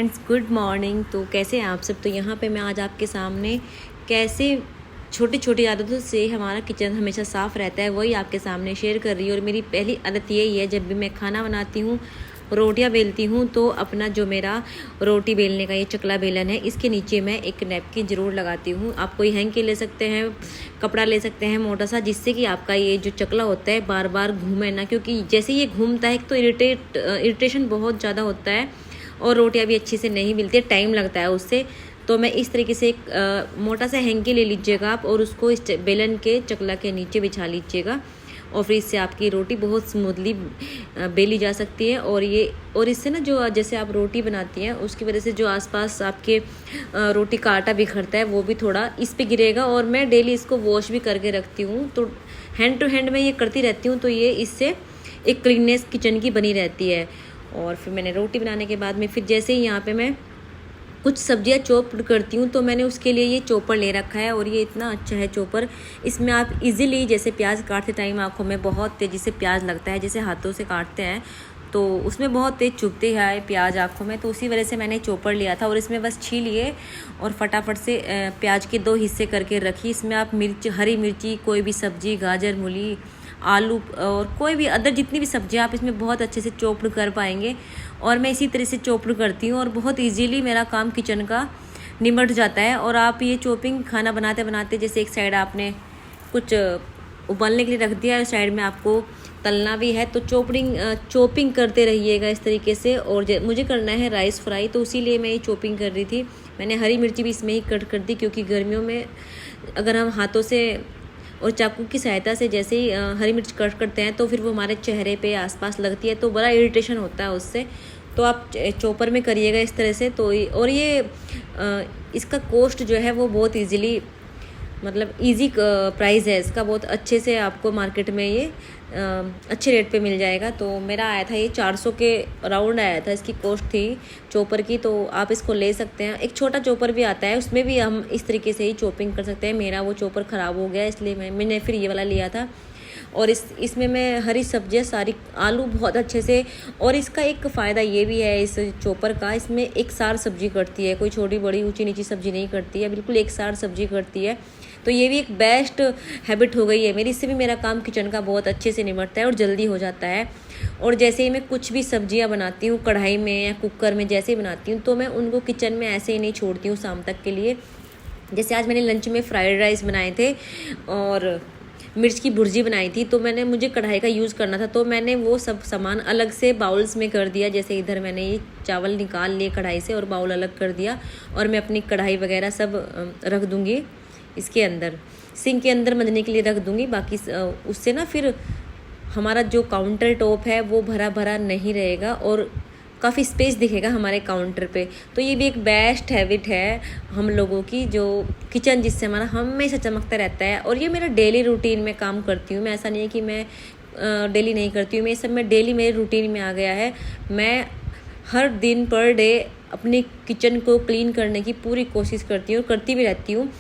Friends good morning. तो कैसे हैं आप सब। तो यहाँ पे मैं आज आपके सामने कैसे छोटी छोटी आदतों से हमारा किचन हमेशा साफ़ रहता है वही आपके सामने शेयर कर रही हूँ। और मेरी पहली आदत यही है, जब भी मैं खाना बनाती हूँ, रोटियाँ बेलती हूँ, तो अपना जो मेरा रोटी बेलने का ये चकला बेलन है, इसके नीचे मैं एक नैपकिन ज़रूर लगाती हूँ। आप कोई हैंग के ले सकते हैं, कपड़ा ले सकते हैं मोटा सा, जिससे कि आपका ये जो चकला होता है बार बार घूमे ना, क्योंकि जैसे ये घूमता है तो इरिटेशन बहुत ज़्यादा होता है और रोटियां भी अच्छे से नहीं मिलती, टाइम लगता है उससे। तो मैं इस तरीके से एक मोटा सा हैंकी ले लीजिएगा आप, और उसको इस बेलन के चकला के नीचे बिछा लीजिएगा, और फिर इससे आपकी रोटी बहुत स्मूथली बेली जा सकती है। और इससे ना जो जैसे आप रोटी बनाती हैं उसकी वजह से जो आसपास आपके रोटी का आटा बिखरता है वो भी थोड़ा इस पे गिरेगा। और मैं डेली इसको वॉश भी करके रखती हूँ, तो हैंड टू हैंड मैं ये करती रहती हूँ, तो ये इससे एक क्लीननेस किचन की बनी रहती है। और फिर मैंने रोटी बनाने के बाद में फिर जैसे ही यहाँ पे मैं कुछ सब्जियाँ चॉप करती हूँ, तो मैंने उसके लिए ये चॉपर ले रखा है, और ये इतना अच्छा है चॉपर। इसमें आप इजीली, जैसे प्याज काटते टाइम आँखों में बहुत तेज़ी से प्याज लगता है, जैसे हाथों से काटते हैं तो उसमें बहुत तेज़ चुभते हैं प्याज आँखों में, तो उसी वजह से मैंने चॉपर लिया था। और इसमें बस छीलिए और फटाफट से प्याज के 2 हिस्से करके रखिए। इसमें आप मिर्च, हरी मिर्ची, कोई भी सब्जी, गाजर, मूली, आलू और कोई भी अदर जितनी भी सब्जियां आप इसमें बहुत अच्छे से चॉप्ड कर पाएंगे। और मैं इसी तरह से चॉप्ड करती हूँ, और बहुत इजीली मेरा काम किचन का निमट जाता है। और आप ये चॉपिंग खाना बनाते बनाते, जैसे एक साइड आपने कुछ उबालने के लिए रख दिया है, साइड में आपको तलना भी है, तो चॉपिंग करते रहिएगा इस तरीके से। और मुझे करना है राइस फ्राई, तो इसीलिए मैं ये चॉपिंग कर रही थी। मैंने हरी मिर्ची भी इसमें ही कट कर दी, क्योंकि गर्मियों में अगर हम हाथों से और चाकू की सहायता से जैसे ही हरी मिर्च कट करते हैं, तो फिर वो हमारे चेहरे पे आसपास लगती है, तो बड़ा इरिटेशन होता है उससे। तो आप चॉपर में करिएगा इस तरह से। तो और ये इसका कॉस्ट जो है वो बहुत इजीली, मतलब इजी प्राइस है इसका, बहुत अच्छे से आपको मार्केट में ये अच्छे रेट पे मिल जाएगा। तो मेरा आया था ये 400 के अराउंड आया था, इसकी कॉस्ट थी चॉपर की। तो आप इसको ले सकते हैं। एक छोटा चॉपर भी आता है, उसमें भी हम इस तरीके से ही चॉपिंग कर सकते हैं। मेरा वो चॉपर ख़राब हो गया, इसलिए मैंने फिर ये वाला लिया था। और इसमें मैं हरी सब्जियां सारी, आलू बहुत अच्छे से। और इसका एक फ़ायदा ये भी है इस चॉपर का, इसमें एक सार सब्जी कटती है, कोई छोटी बड़ी ऊंची नीची सब्जी नहीं कटती है, बिल्कुल एक सार सब्जी कटती है। तो ये भी एक बेस्ट हैबिट हो गई है मेरी, इससे भी मेरा काम किचन का बहुत अच्छे से निपटता है और जल्दी हो जाता है। और जैसे ही मैं कुछ भी सब्जियां बनाती हूँ कढ़ाई में या कुकर में, जैसे ही बनाती हूँ, तो मैं उनको किचन में ऐसे ही नहीं छोड़ती हूँ शाम तक के लिए। जैसे आज मैंने लंच में फ्राइड राइस बनाए थे और मिर्च की भुर्जी बनाई थी, तो मुझे कढ़ाई का यूज़ करना था, तो मैंने वो सब सामान अलग से बाउल्स में कर दिया। जैसे इधर मैंने ये चावल निकाल लिए कढ़ाई से और बाउल अलग कर दिया, और मैं अपनी कढ़ाई वगैरह सब रख दूँगी इसके अंदर, सिंक के अंदर मंजने के लिए रख दूँगी। बाकी उससे ना फिर हमारा जो काउंटर टॉप है वो भरा भरा नहीं रहेगा, और काफ़ी स्पेस दिखेगा हमारे काउंटर पे। तो ये भी एक बेस्ट हैबिट है हम लोगों की, जो किचन जिससे हमारा हमेशा चमकता रहता है। और ये मेरा डेली रूटीन में काम करती हूँ मैं, ऐसा नहीं है कि मैं डेली नहीं करती हूँ, मैं ये सब मैं डेली मेरे रूटीन में आ गया है। मैं हर दिन पर डे अपनी किचन को क्लीन करने की पूरी कोशिश करती हूँ, करती भी रहती हूँ।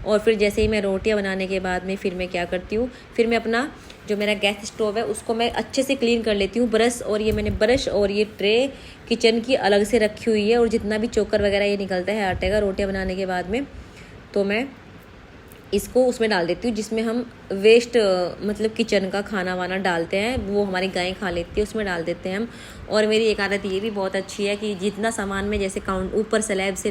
और फिर जैसे ही मैं रोटियां बनाने के बाद में फिर मैं क्या करती हूँ, फिर मैं अपना जो मेरा गैस स्टोव है उसको मैं अच्छे से क्लीन कर लेती हूँ। मैंने ब्रश और ये ट्रे किचन की अलग से रखी हुई है, और जितना भी चोकर वगैरह ये निकलता है आटे का रोटियां बनाने के बाद में, तो मैं इसको उसमें डाल देती हूँ, जिसमें हम वेस्ट मतलब किचन का खाना वाना डालते हैं, वो हमारी गाय खा लेती है, उसमें डाल देते हैं हम। और मेरी एक आदत ये भी बहुत अच्छी है कि जितना सामान मैं जैसे ऊपर स्लैब से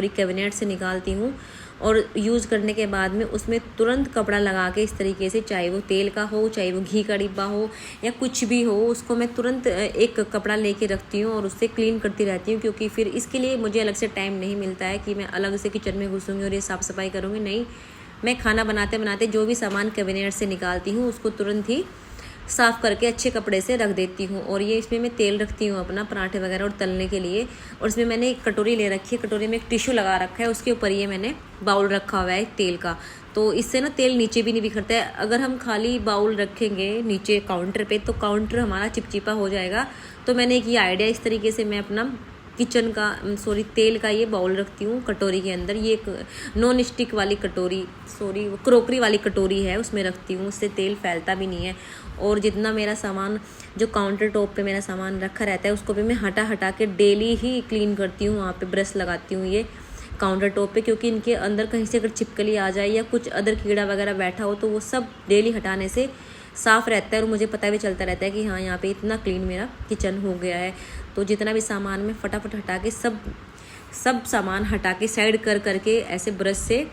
कैबिनेट से निकालती हूँ, और यूज़ करने के बाद में उसमें तुरंत कपड़ा लगा के इस तरीके से, चाहे वो तेल का हो, चाहे वो घी का डिब्बा हो, या कुछ भी हो, उसको मैं तुरंत एक कपड़ा लेके रखती हूँ और उससे क्लीन करती रहती हूँ। क्योंकि फिर इसके लिए मुझे अलग से टाइम नहीं मिलता है कि मैं अलग से किचन में घुसूँगी और ये साफ़ सफाई करूँगी, नहीं। मैं खाना बनाते बनाते जो भी सामान कैबिनेट से निकालती हूँ उसको तुरंत ही साफ़ करके अच्छे कपड़े से रख देती हूँ। और ये इसमें मैं तेल रखती हूँ अपना पराठे वगैरह और तलने के लिए। और इसमें मैंने एक कटोरी ले रखी है, कटोरी में एक टिश्यू लगा रखा है, उसके ऊपर ये मैंने बाउल रखा हुआ है तेल का, तो इससे ना तेल नीचे भी नहीं बिखरता है। अगर हम खाली बाउल रखेंगे नीचे काउंटर पे, तो काउंटर हमारा चिपचिपा हो जाएगा। तो मैंने एक ये आइडिया, इस तरीके से मैं अपना किचन का तेल का ये बाउल रखती हूँ कटोरी के अंदर। ये एक नॉन स्टिक वाली कटोरी, क्रोकरी वाली कटोरी है, उसमें रखती हूँ, उससे तेल फैलता भी नहीं है। और जितना मेरा सामान जो काउंटर टॉप पे मेरा सामान रखा रहता है उसको भी मैं हटा के डेली ही क्लीन करती हूँ। वहाँ पे ब्रश लगाती हूँ ये काउंटर टॉप पे, क्योंकि इनके अंदर कहीं से अगर छिपकली आ जाए या कुछ अदर कीड़ा वगैरह बैठा हो तो वो सब डेली हटाने से साफ़ रहता है और मुझे पता भी चलता रहता है कि हाँ यहाँ पे इतना क्लीन मेरा किचन हो गया है। तो जितना भी सामान मैं फटाफट हटा के सब सामान हटा के साइड करके ऐसे ब्रश से।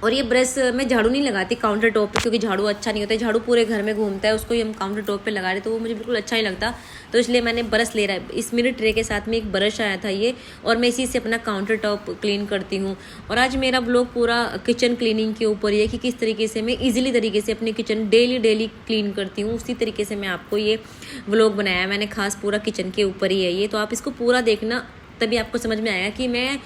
और ये ब्रश मैं झाड़ू नहीं लगाती काउंटर टॉप पे, क्योंकि झाड़ू अच्छा नहीं होता है, झाड़ू पूरे घर में घूमता है, उसको ही हम काउंटर टॉप पे लगा रहे तो वो मुझे बिल्कुल अच्छा नहीं लगता। तो इसलिए मैंने ब्रश ले रहा है, इस मेरे ट्रे के साथ में एक ब्रश आया था ये, और मैं इसी से अपना काउंटर टॉप क्लीन करती हूँ। और आज मेरा ब्लॉग पूरा किचन क्लीनिंग के ऊपर ही है कि किस तरीके से मैं ईजिली तरीके से अपनी किचन डेली क्लीन करती हूँ। उसी तरीके से मैं आपको ये व्लॉग बनाया है मैंने, खास पूरा किचन के ऊपर ही है ये। तो आप इसको पूरा देखना, तभी आपको समझ में आएगा कि मैं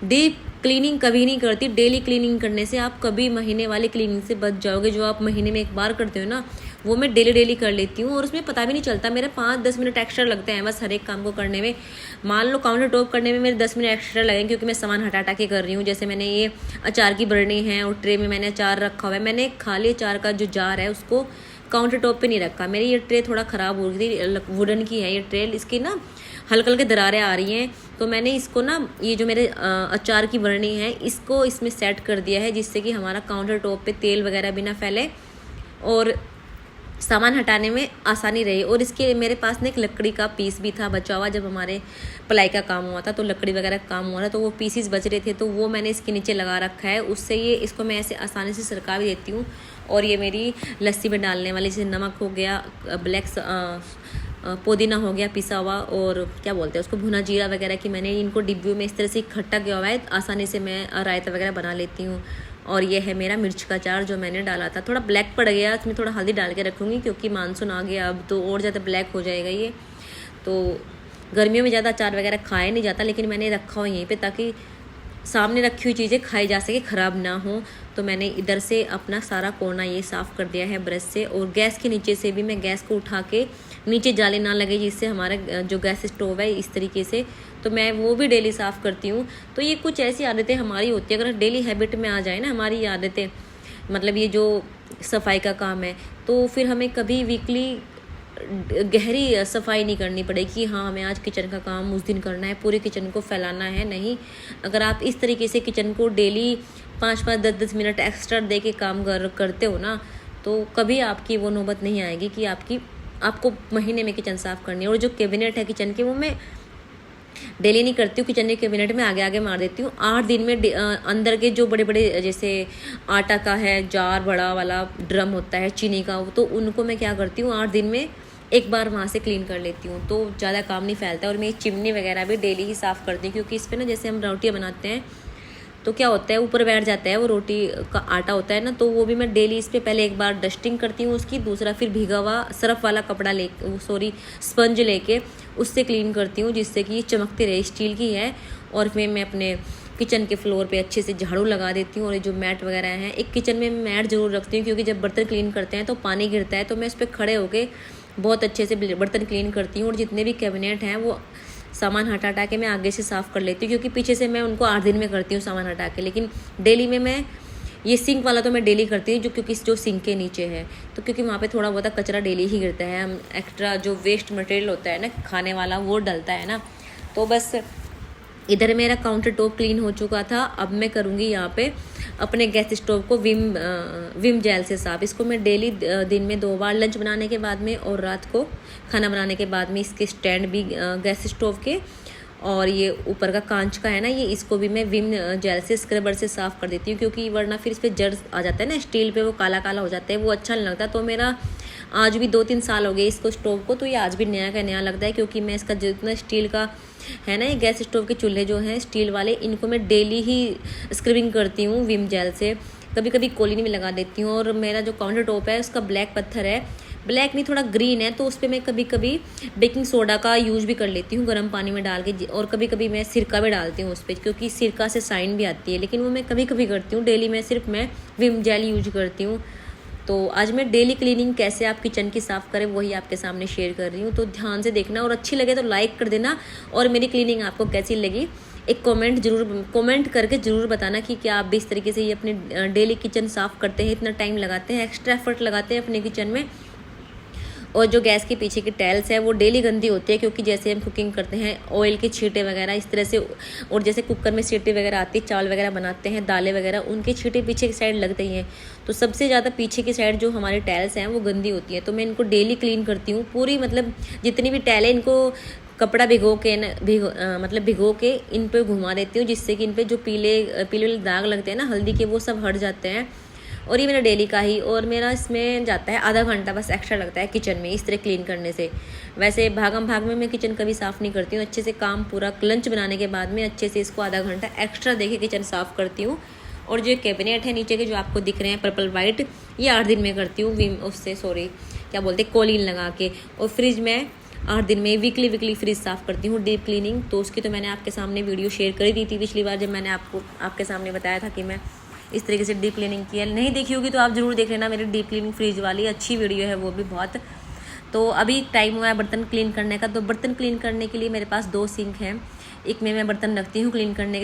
डीप क्लीनिंग कभी नहीं करती। डेली क्लीनिंग करने से आप कभी महीने वाली क्लीनिंग से बच जाओगे। जो आप महीने में एक बार करते हो ना, वो मैं डेली कर लेती हूँ और उसमें पता भी नहीं चलता। मेरे 5-10 मिनट एक्स्ट्रा लगते हैं बस हर एक काम को करने में। मान लो काउंटर टॉप करने में मेरे 10 मिनट एक्स्ट्रा लगेंगे, क्योंकि मैं सामान हटा के कर रही हूँ। जैसे मैंने ये अचार की बरनी है और ट्रे में मैंने अचार रखा हुआ है। मैंने खाली अचार का जो जार है उसको काउंटर टॉप पे नहीं रखा। मेरी ये ट्रे थोड़ा ख़राब हो गई थी, वुडन की है ये ट्रे, इसकी ना हल्के दरारें आ रही हैं। तो मैंने इसको ना, ये जो मेरे अचार की बरनी है, इसको इसमें सेट कर दिया है, जिससे कि हमारा काउंटर टॉप पे तेल वगैरह भी ना फैले और सामान हटाने में आसानी रही। और इसके मेरे पास ना एक लकड़ी का पीस भी था बचा हुआ, जब हमारे प्लाई का काम हुआ था तो लकड़ी वगैरह का काम हुआ था, तो वो पीसीस बच रहे थे, तो वो मैंने इसके नीचे लगा रखा है। उससे ये इसको मैं ऐसे आसानी से सरका भी देती हूँ। और ये मेरी लस्सी में डालने वाली, जैसे नमक हो गया, ब्लैक पुदीना हो गया पिसा हुआ, और क्या बोलते हैं उसको, भुना जीरा वगैरह की मैंने इनको डिब्बी में इस तरह से इकट्ठा किया हुआ है। आसानी से मैं रायता वगैरह बना लेती हूँ। और ये है मेरा मिर्च का अचार जो मैंने डाला था, थोड़ा ब्लैक पड़ गया, इसमें थोड़ा हल्दी डाल के रखूँगी, क्योंकि मानसून आ गया अब तो और ज़्यादा ब्लैक हो जाएगा ये। तो गर्मियों में ज़्यादा अचार वगैरह खाया नहीं जाता, लेकिन मैंने रखा हुआ यहीं पे ताकि सामने रखी हुई चीज़ें खाई जा सके, ख़राब ना हो। तो मैंने इधर से अपना सारा कोना ये साफ़ कर दिया है ब्रश से। और गैस के नीचे से भी मैं गैस को उठा के नीचे जाली ना लगे, जिससे हमारा जो गैस स्टोव है इस तरीके से, तो मैं वो भी डेली साफ़ करती हूँ। तो ये कुछ ऐसी आदतें हमारी होती है, अगर डेली हैबिट में आ जाए ना हमारी ये आदतें, मतलब ये जो सफाई का काम है, तो फिर हमें कभी वीकली गहरी सफाई नहीं करनी पड़ेगी कि हाँ हमें आज किचन का काम उस दिन करना है, पूरे किचन को फैलाना है। नहीं, अगर आप इस तरीके से किचन को डेली 5-5, 10-10 मिनट एक्स्ट्रा दे के काम करते हो ना, तो कभी आपकी वो नौबत नहीं आएगी कि आपको महीने में किचन साफ़ करनी है। और जो कैबिनेट है किचन के, वो मैं डेली नहीं करती हूँ, किचन के कैबिनेट में आगे मार देती हूँ। 8 दिन में अंदर के जो बड़े जैसे आटा का है जार, बड़ा वाला ड्रम होता है चीनी का, तो उनको मैं क्या करती हूँ 8 दिन में एक बार वहाँ से क्लीन कर लेती हूँ, तो ज़्यादा काम नहीं फैलता है। और मैं चिमनी वगैरह भी डेली ही साफ़ करती हूँ, क्योंकि इस पर ना जैसे हम रोटियाँ बनाते हैं तो क्या होता है, ऊपर बैठ जाता है वो रोटी का आटा होता है ना, तो वो भी मैं डेली इस पर पहले एक बार डस्टिंग करती हूँ उसकी, दूसरा फिर भीगा हुआ सर्फ वाला कपड़ा स्पंज लेके उससे क्लीन करती हूँ, जिससे कि ये चमकते रहे। स्टील की है। और फिर मैं अपने किचन के फ्लोर पे अच्छे से झाड़ू लगा देती हूँ। और जो मैट वगैरह हैं, एक किचन में मैट ज़रूर रखती हूँ, क्योंकि जब बर्तन क्लीन करते हैं तो पानी गिरता है, तो मैं इस पर खड़े होकर बहुत अच्छे से बर्तन क्लीन करती हूँ। और जितने भी कैबिनेट हैं वो सामान हटा के मैं आगे से साफ़ कर लेती हूँ, क्योंकि पीछे से मैं उनको 8 दिन में करती हूँ सामान हटा के। लेकिन डेली में मैं ये सिंक वाला तो मैं डेली करती हूँ, क्योंकि जो सिंक के नीचे है, तो क्योंकि वहाँ पे थोड़ा बहुत कचरा डेली ही गिरता है, हम एक्स्ट्रा जो वेस्ट मटेरियल होता है ना खाने वाला वो डलता है ना। तो बस इधर मेरा काउंटर टॉप क्लीन हो चुका था। अब मैं करूँगी यहाँ पे अपने गैस स्टोव को विम जेल से साफ़। इसको मैं डेली दिन में 2 बार, लंच बनाने के बाद में और रात को खाना बनाने के बाद में, इसके स्टैंड भी गैस स्टोव के, और ये ऊपर का कांच का है ना, ये इसको भी मैं विम जेल से स्क्रबर से साफ़ कर देती हूँ, क्योंकि वरना फिर इस पर जर्स आ जाता है ना स्टील पे, वो काला काला हो जाता है, वो अच्छा नहीं लगता। तो मेरा आज भी 2-3 साल हो गए इसको स्टोव को, तो ये आज भी नया का नया लगता है, क्योंकि मैं इसका जितना स्टील का है ना, ये गैस स्टोव के चूल्हे जो हैं स्टील वाले, इनको मैं डेली ही स्क्रबिंग करती हूँ विम जेल से। कभी कभी कोलिन भी लगा देती हूँ। और मेरा जो काउंटर टॉप है उसका ब्लैक पत्थर है, ब्लैक नहीं थोड़ा ग्रीन है, तो उस पर मैं कभी कभी बेकिंग सोडा का यूज़ भी कर लेती हूँ गर्म पानी में डाल के। और कभी कभी मैं सिरका भी डालती हूँ उस पर, क्योंकि सिरका से साइन भी आती है, लेकिन वो मैं कभी कभी करती हूँ। डेली में सिर्फ मैं विम जेल यूज करती हूँ। तो आज मैं डेली क्लीनिंग कैसे आप किचन की साफ़ करें वही आपके सामने शेयर कर रही हूँ। तो ध्यान से देखना और अच्छी लगे तो लाइक कर देना, और मेरी क्लीनिंग आपको कैसी लगी एक कमेंट करके ज़रूर बताना कि क्या आप भी इस तरीके से ये अपनी डेली किचन साफ़ करते हैं, इतना टाइम लगाते हैं, एक्स्ट्रा एफर्ट लगाते हैं अपने किचन में। और जो गैस के पीछे की टाइल्स है वो डेली गंदी होती है, क्योंकि जैसे हम कुकिंग करते हैं ऑयल के छींटे वगैरह इस तरह से, और जैसे कुकर में सीटी वगैरह आती है, चावल वगैरह बनाते हैं, दालें वगैरह, उनके छींटे पीछे की साइड लगते ही हैं। तो सबसे ज़्यादा पीछे की साइड जो हमारी टाइल्स हैं वो गंदी होती है। तो मैं इनको डेली क्लीन करती हूँ पूरी, मतलब जितनी भी टाइलें, इनको कपड़ा भिगो के इन पे घुमा देती हूँ, जिससे कि इन पे जो पीले पीले दाग लगते हैं ना हल्दी के, वो सब हट जाते हैं। और ये मेरा डेली का ही, और मेरा इसमें जाता है आधा घंटा बस एक्स्ट्रा लगता है किचन में इस तरह क्लीन करने से। वैसे भागम भाग में मैं किचन कभी साफ़ नहीं करती हूँ, अच्छे से काम पूरा लंच बनाने के बाद में अच्छे से इसको आधा घंटा एक्स्ट्रा देके किचन साफ़ करती हूँ। और जो कैबिनेट है नीचे के जो आपको दिख रहे हैं पर्पल वाइट, ये 8 दिन में करती हूँ क्या बोलते हैं, कोलिन लगा के। और फ्रिज में 8 दिन में वीकली फ्रिज साफ़ करती हूँ डीप क्लीनिंग। तो उसकी तो मैंने आपके सामने वीडियो शेयर कर ही दी थी पिछली बार, जब मैंने आपके सामने बताया था कि मैं इस तरीके से डीप क्लीनिंग की है। नहीं देखी होगी तो आप ज़रूर देख लेना, मेरी डीप क्लीनिंग फ्रिज वाली अच्छी वीडियो है वो भी बहुत। तो अभी टाइम हुआ है बर्तन क्लीन करने का। तो बर्तन क्लीन करने के लिए मेरे पास 2 सिंक हैं, एक में मैं बर्तन रखती हूँ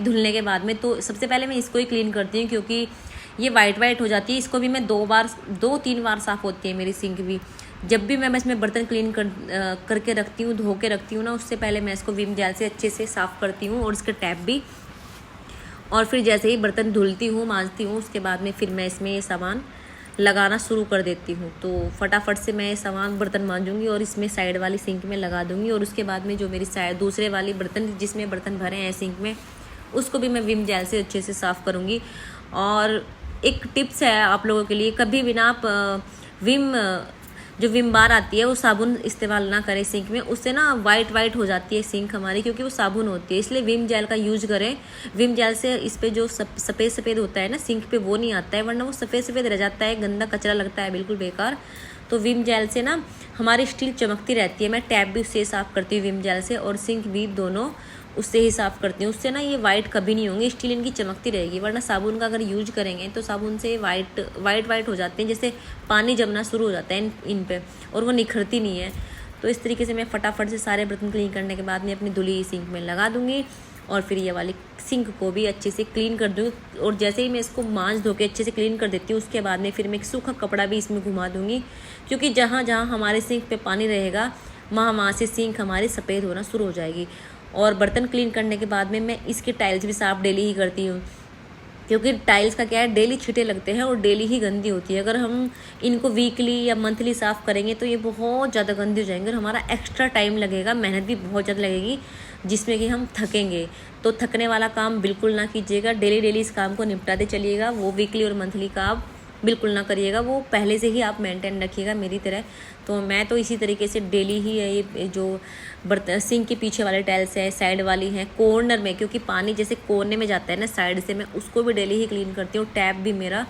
धुलने के बाद में। तो सबसे पहले मैं इसको ही क्लीन करती हूँ, क्योंकि ये वाइट हो जाती है। इसको भी मैं 2-3 बार साफ़ होती है मेरी सिंक भी। जब भी मैं इसमें बर्तन क्लीन करके रखती हूँ, धो के रखती हूँ ना, उससे पहले मैं इसको विम जेल से अच्छे से साफ़ करती हूँ, और इसके टैप भी। और फिर जैसे ही बर्तन धुलती हूँ, मांजती हूँ, उसके बाद में फिर मैं इसमें ये सामान लगाना शुरू कर देती हूँ। तो फटाफट से मैं सामान बर्तन मांजूंगी और इसमें साइड वाली सिंक में लगा दूँगी। और उसके बाद में जो मेरी साइड दूसरे वाली बर्तन जिसमें बर्तन भरे हैं सिंक में, उसको भी मैं विम जेल से अच्छे से साफ़ करूँगी। और एक टिप्स है आप लोगों के लिए, कभी भी ना आप जो विम बार आती है वो साबुन इस्तेमाल ना करें सिंक में, उससे ना वाइट हो जाती है सिंक हमारी, क्योंकि वो साबुन होती है। इसलिए विम जेल का यूज करें। विम जेल से इस पे जो सफ़ेद होता है ना सिंक पे, वो नहीं आता है, वरना वो सफ़ेद रह जाता है, गंदा कचरा लगता है, बिल्कुल बेकार। तो विम जेल से ना हमारी स्टील चमकती रहती है। मैं टैप भी उससे साफ़ करती हूँ विम जेल से, और सिंक भी दोनों उससे ही साफ़ करती हूँ। उससे ना ये वाइट कभी नहीं होंगे, स्टील इनकी चमकती रहेगी। वरना साबुन का अगर यूज करेंगे तो साबुन से वाइट हो जाते हैं, जैसे पानी जमना शुरू हो जाता है इन पे, और वो निखरती नहीं है। तो इस तरीके से मैं फटाफट से सारे बर्तन क्लीन करने के बाद में अपनी धुली सिंक में लगा दूँगी, और फिर ये वाली सिंक को भी अच्छे से क्लीन कर दूँगी। और जैसे ही मैं इसको मांज धो के अच्छे से क्लीन कर देती हूँ, उसके बाद में फिर मैं एक सूखा कपड़ा भी इसमें घुमा दूँगी, क्योंकि जहाँ हमारे सिंक पे पानी रहेगा वहाँ से सिंक हमारी सफ़ेद होना शुरू हो जाएगी। और बर्तन क्लीन करने के बाद में मैं इसकी टाइल्स भी साफ़ डेली ही करती हूँ, क्योंकि टाइल्स का क्या है, डेली छींटे लगते हैं और डेली ही गंदी होती है। अगर हम इनको वीकली या मंथली साफ़ करेंगे तो ये बहुत ज़्यादा गंदी हो जाएंगे, और हमारा एक्स्ट्रा टाइम लगेगा, मेहनत भी बहुत ज़्यादा लगेगी, जिसमें कि हम थकेंगे। तो थकने वाला काम बिल्कुल ना कीजिएगा, डेली इस काम को निपटाते चलिएगा। वो वीकली और मंथली का आप बिल्कुल ना करिएगा, वो पहले से ही आप मेंटेन रखिएगा मेरी तरह। तो मैं तो इसी तरीके से डेली ही ये जो बर्तन सिंक के पीछे वाले टाइल्स है, साइड वाली हैं, कॉर्नर में, क्योंकि पानी जैसे कोने में जाता है ना साइड से, मैं उसको भी डेली ही क्लीन करती हूँ। टैप भी मेरा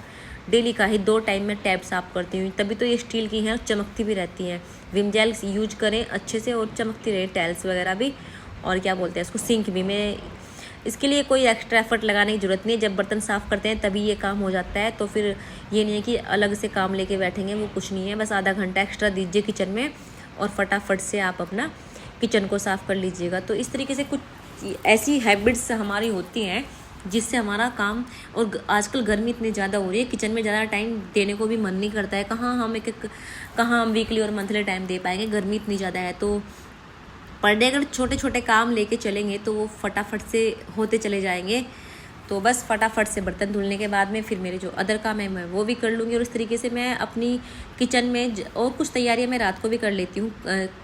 डेली का ही 2 टाइम में टैप साफ़ करती हूँ, तभी तो ये स्टील की हैं और चमकती भी रहती हैं। विम जेल यूज करें अच्छे से और चमकती रहे टाइल्स वगैरह भी। और क्या बोलते हैं इसको, सिंक भी। मैं इसके लिए कोई एक्स्ट्रा एफर्ट लगाने की ज़रूरत नहीं है, जब बर्तन साफ़ करते हैं तभी ये काम हो जाता है। तो फिर ये नहीं है कि अलग से काम लेके बैठेंगे, वो कुछ नहीं है। बस आधा घंटा एक्स्ट्रा दीजिए किचन में, और फटाफट से आप अपना किचन को साफ़ कर लीजिएगा। तो इस तरीके से कुछ ऐसी हैबिट्स हमारी होती हैं जिससे हमारा काम, और आजकल गर्मी इतनी ज़्यादा हो रही है, किचन में ज़्यादा टाइम देने को भी मन नहीं करता है। कहाँ हम वीकली और मंथली टाइम दे पाएंगे, गर्मी इतनी ज़्यादा है। तो पर डे अगर छोटे काम लेके चलेंगे तो वो फटाफट से होते चले जाएंगे। तो बस फटाफट से बर्तन धुलने के बाद में फिर मेरे जो अदर काम है मैं वो भी कर लूँगी। और इस तरीके से मैं अपनी किचन में और कुछ तैयारियां मैं रात को भी कर लेती हूँ,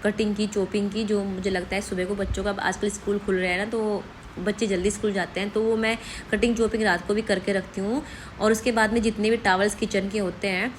कटिंग की, चॉपिंग की, जो मुझे लगता है सुबह को बच्चों का आजकल स्कूल खुल रहा है ना, तो बच्चे जल्दी स्कूल जाते हैं, तो वो मैं कटिंग चॉपिंग रात को भी करके रखती हूँ। और उसके बाद में जितने भी टावल्स किचन के होते हैं,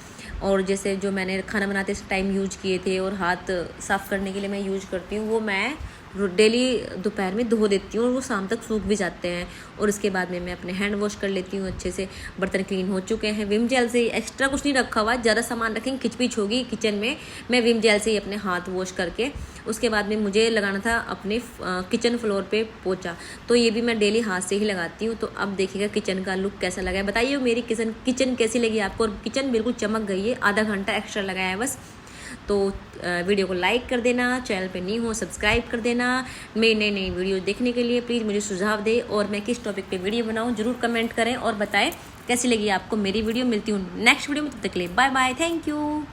और जैसे जो मैंने खाना बनाते टाइम यूज किए थे और हाथ साफ़ करने के लिए मैं यूज करती हूँ, वो मैं डेली दोपहर में धो देती हूँ और वो शाम तक सूख भी जाते हैं। और उसके बाद में मैं अपने हैंड वॉश कर लेती हूँ अच्छे से। बर्तन क्लीन हो चुके हैं, विम जेल से एक्स्ट्रा कुछ नहीं रखा हुआ, ज़्यादा सामान रखेंगे खिचपिच होगी किचन में। मैं विम जेल से ही अपने हाथ वॉश करके उसके बाद में मुझे लगाना था अपने किचन फ्लोर पे पोछा, तो ये भी मैं डेली हाथ से ही लगाती हूँ। तो अब देखिएगा किचन का लुक कैसा लगा है, बताइए मेरी किचन कैसी लगी आपको। और किचन बिल्कुल चमक गई है, आधा घंटा एक्स्ट्रा लगाया है बस। तो वीडियो को लाइक कर देना, चैनल पे नहीं हो सब्सक्राइब कर देना। मेरी नई नई वीडियो देखने के लिए प्लीज़ मुझे सुझाव दें और मैं किस टॉपिक पे वीडियो बनाऊँ ज़रूर कमेंट करें और बताएं कैसी लगी आपको मेरी वीडियो। मिलती हूँ नेक्स्ट वीडियो में, तब तक के लिए बाय बाय, थैंक यू।